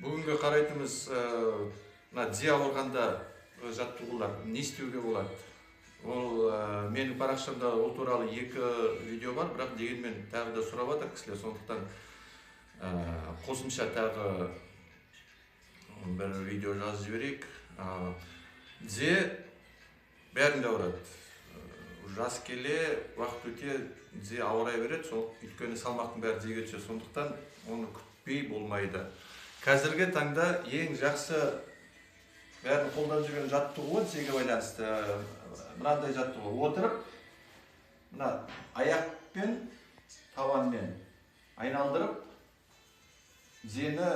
Бүгінгі қарайтымыз мына тізе ауырғанда жаттығулар не істеуге болады? Ол менің парақшамда ол туралы 2 видео бар, бірақ дегенмен тағы да сұрап жатыр кісілер, сондықтан қосымша тағы бір видео жазып жіберейік. Тізе бәрінде ауырады. Жас келе, уақыт өте тізе ауырай береді, өйткені салмақтың бәрі тізеге түседі, сондықтан оны күтпей болмайды. Қазіргі таңда ең жақсы бәрін қолданып жүрген жаттығуы тізеге байланысты. Мынандай жаттығу: отырып, мына аяқпен табанмен айналдырып, тізені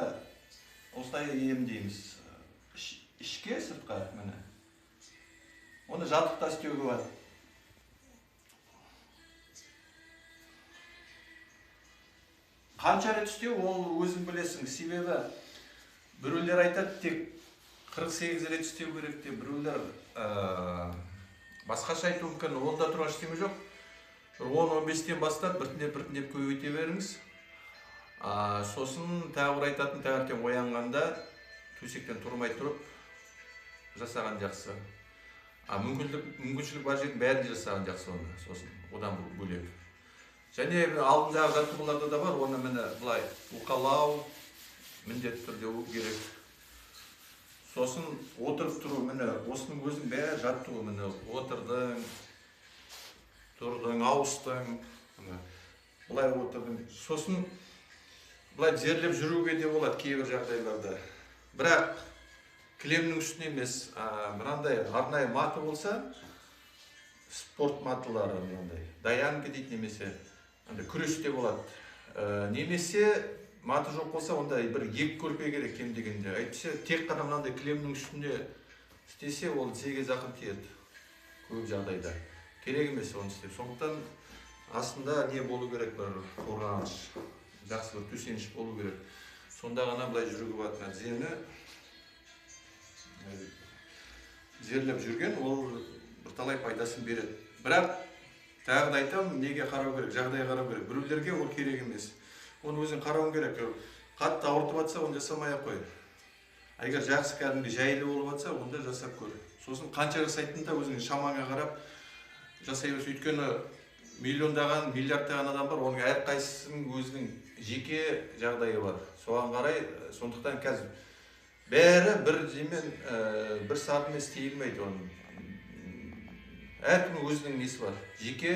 осылай емдейміз. Ішке, сыртқа, міне. Оны жаттықта істеуге болады. Қанша рет істеу, ол өзің білесің. Себебі біреулер айтады, тек 48 рет істеу керек деп, біреулер басқаша айтуы мүмкін. Онда тұрған ештеңе жоқ. 10-15-тен бастап біртіндеп көбейте беріңіз. Сосын тағы бір айтатын, таңертең оянғанда төсектен тұрмай тұрып жасаған жақсы. Мүмкіншілік бар жердің бәрін жасаған жақсы оны. Сосын одан бөлек. Және алдындағы жаттығуларда да бар, оны міне былай уқалау міндетті түрде керек. Сосын отырып тұру, міне осының өзінің бәрі жаттығу. Міне отырдың, тұрдың, ауыстың, былай отырдың. Сосын былай жерлеп жүруге де болады кейбір жағдайларда. Бірақ кілемнің үстіне емес, мынандай арнайы маты болса, спорт матылары мынандай, даянка дейді, немесе күресте болады. Немесе маты жоқ болса, онда бір 2 көрпе керек кем дегенде. Әйтпесе тек қана мынандай кілемнің үстінде істесе, ол тізеге зақым тиеді. Көп жағдайда керек емес оны істеп. Сондықтан астында не болу керек? Бір қорғаныш, жақсы бір төсеніш болу керек. Сонда ғана былай жүруге болады. Тізені жерлеп жүрген, ол бірталай пайдасын береді. Бірақ тағы да айтамын, неге қарау керек, жағдайға қарау керек. Біреулерге ол керек емес. Оны өзің қарауың керек. Қатты ауыртып жатса, оны жасамай-ақ қой. Егер жақсы кәдімгі жайлы болып жатса, онда жасап көр. Сосын қанша жасайтын да өзің шамаңа қарап жасай берсін. Өйткені миллиондаған, миллиардтаған адам бар, оның әрқайсысының өзінің жеке жағдайы бар. Соған қарай, сондықтан қазір бәрі бір жемен, бір сатымен істей алмайды оны. Әркімнің өзінің несі бар, жеке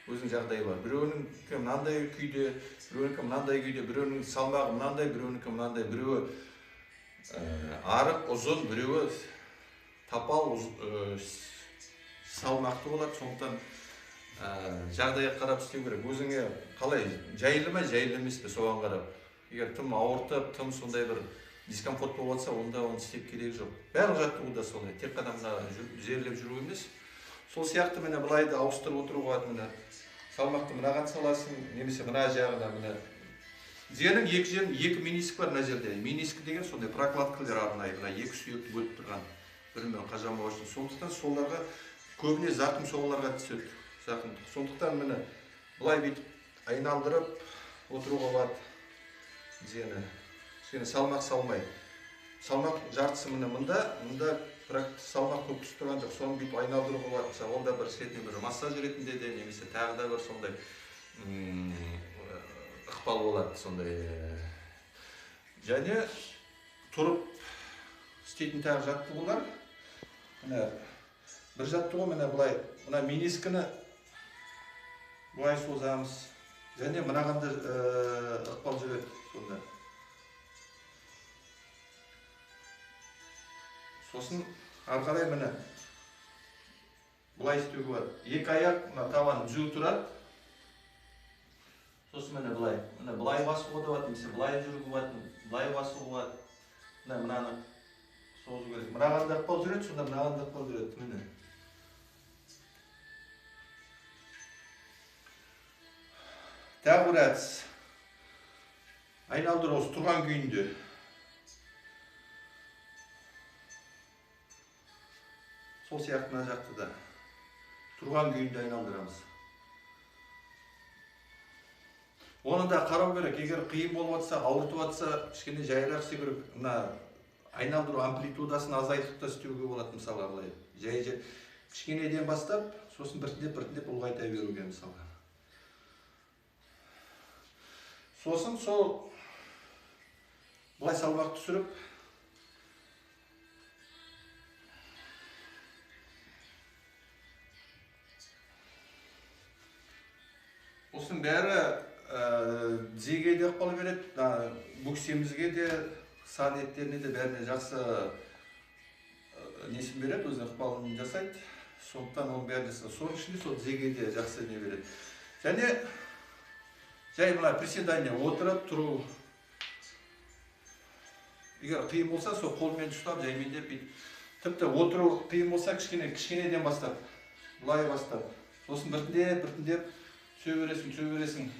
өзінің жағдайы бар. Біреуінің мынандай күйде, біреуінікі мынандай күйде, біреуінің салмағы мынандай, біреуінікі мынандай, біреуі арық, ұзын, біреуі тапал, салмақты болады. Сондықтан жағдайға қарап істеу керек. Өзіңе қалай, жайлы ма, жайлы емес пе, соған қарап. Егер тым ауыртып, тым сондай бір дискомфорт болып жатса, онда оны істеп керек жоқ. Барлық жаттығуда солай, тек қана жерлеп жүру емес. Сол сияқты міне былай да ауыстырып отыруға, міне салмақты мынаған саласың, немесе мына жағына, міне тізенің 2 жерін 2 мениск бар мына жерде. Мениск деген сондай прокладкалар арнайы, мына 2 сүйекті бөліп тұрған, бірімен қажамау үшін. Сондықтан соларға көбіне зақым соғыларға түседі. Сондықтан міне былай бүйтіп айналдырып отыруға болады тізені. Салмақ салмай. Салмақ жартысы міне мұнда салмақ көп түсіп тұрған жоқ, соны бүйтіп айналдыруға болады. Онда бір сетіне бір массаж ретінде де, немесе тағы да бір сондай ықпал болады сондай. Және тұрып істейтін тағы жаттығулар. Міне бір жаттығу, міне былай, мына менискіні былай созамыз. Және мынағанда ықпал жүреді сонда. Сосын арқарай міне бұлай істеуге болады. 2 аяқ табан жүзу тұрады. Сосын міне бұлай басуға да болады, немесе бұлай жүруге болады, бұлай басуға болады. Мынаны созу керек. Мынаған да ықпал жүреді, сонда мынаған да ықпал жүреді. Міне. Тағы бір әдіс. Айналдыру осы тұрған күйінде. Сол сияқты мына жақты да тұрған күйінде айналдырамыз. Оны да қарау керек. Егер қиын болып жатса, ауыртып жатса, кішкене жайырақ істеу керек. Мына айналдыру амплитудасын азайтып та істеуге болады, мысалға былай. Жай кішкенеден бастап, сосын біртіндеп ұлғайта беруге мысалға. Сосын сол былай салмақ түсіріп, осының бәрі тізеге де ықпал береді, бөксемізге де, сан еттеріне де бәріне жақсы несін береді, өзіне ықпалын жасайды. Сондықтан оның бәрі жасайды. Соның ішінде сол тізеге де жақсы не береді. Және жай мына приседание, отырып тұру. Егер қиын болса, сол қолмен ұстап, жаймен деп бүйтіп. Тіпті отыру қиын болса, кішкенеден бастап, былай бастап. Сосын біртіндеп сөй бересің.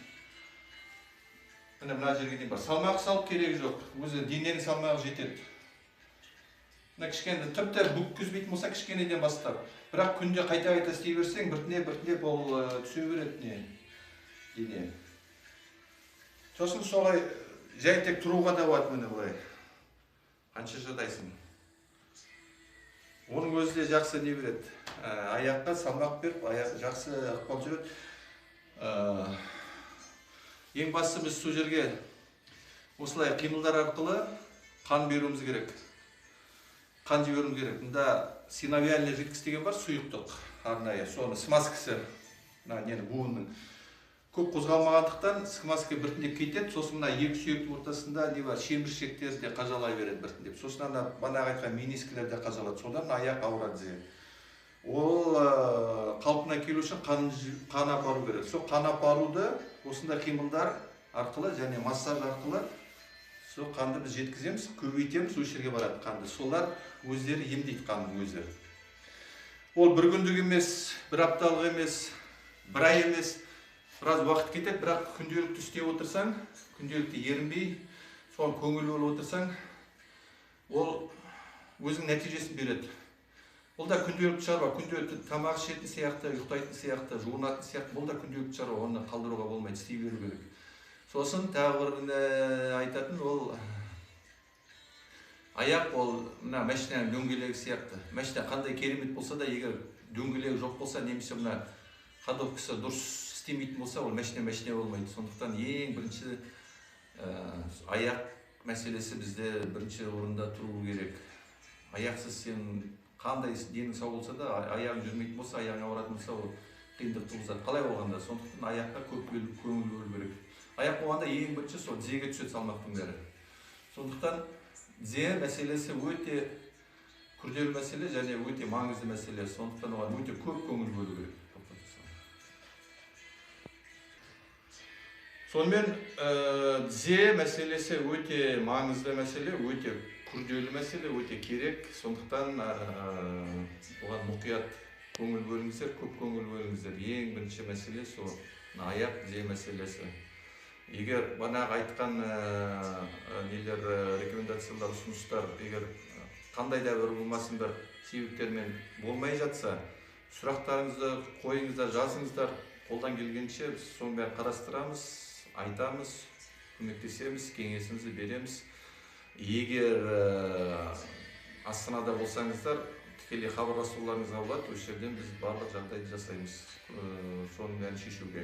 Мына жерге дейін бар. Салмақ салып керегі жоқ. Өзі дененің салмағы жетеді. Мына кішкене тіпті бүккізбейтін болса, кішкенеден бастап. Бірақ күнде қайта істей берсең, біртіндеп ол түсе береді дене. Сосын солай жай тек тұруға да болады міне былай. Қанша жадайсың. Оның өзі де жақсы не береді. Аяққа салмақ беріп, аяқ жақсы ықпал жүреді. Ең бастысы біз сол жерге осылай қимылдар арқылы қан беруіміз керек. Қан жіберуіміз керек. Мұнда синовиальный жидкость деген бар, сұйықтық арнайы. Соны смазкасы, буынның көп қозғалмағандықтан смазка біртіндеп кетеді. Сосын мына екі сүйектің ортасында не бар, шеміршектер де қажалай береді біртіндеп. Сосын бағанағы айтқан менискілер де қажалады. Содан аяқ ауырады. Ол қалпына келу үшін қан апару керек. Сол қан апаруды осындай қимылдар арқылы және массаж арқылы сол қанды біз жеткіземіз, көбейтеміз, осы жерге барады қанды. Солар өздері емдейді қанның өзі. Ол бір күндік емес, бір апталық емес, бір ай емес, біраз уақыт кетеді, бірақ күнделікті істеп отырсаң, күнделікті ерінбей, соған көңіл болып отырсаң, ол өзінің нәтижесін береді. Бұл да күнделікті шаруа, күнделікті тамақ ішетін сияқты, ұйықтайтын сияқты, жуынатын сияқты, бұл да күнделікті шаруа, оны қалдыруға болмайды, істей беру керек. Сосын тағы бір айтатын, ол аяқ, ол мына машинаның дөңгелегі сияқты. Машина қандай керемет болса да, егер дөңгелегі жоқ болса, немесе мына ходовкасы дұрыс істемейтін болса, ол машина болмайды. Сондықтан ең бірінші аяқ мәселесі бізде бірінші орында тұру керек. Аяқсыз сен қандай денің сау болса да, аяғың жүрмейтін болса, аяғың ауыратын болса, ол қиындық туғызады. Қалай болғанда? Сондықтан аяққа көп көңіл бөлу керек. Аяқ болғанда ең бірінші сол тізеге түседі салмақтың бәрі. Сондықтан тізе мәселесі өте күрделі мәселе және өте маңызды мәселе. Сондықтан оған өте көп көңіл бөлу керек. Сонымен тізе мәселесі өте маңызды мәселе, өте күрделі мәселе, өте керек. Сондықтан оған мұқият көңіл бөліңіздер, көп көңіл бөліңіздер. Ең бірінші мәселе сол аяқ тізе мәселесі. Егер бағанағы айтқан рекомендациялар, ұсыныстар, егер қандай да бір болмасын бір себептермен болмай жатса, сұрақтарыңызды қойыңыздар, жазыңыздар. Қолдан келгенше біз соның бәрін қарастырамыз, айтамыз, көмектесеміз, кеңесімізді береміз. Егер Астанада болсаңыздар, тікелей хабарласуларыңызға болады, осы жерден біз барлық жағдайды жасаймыз. Соның бәрін шешуге.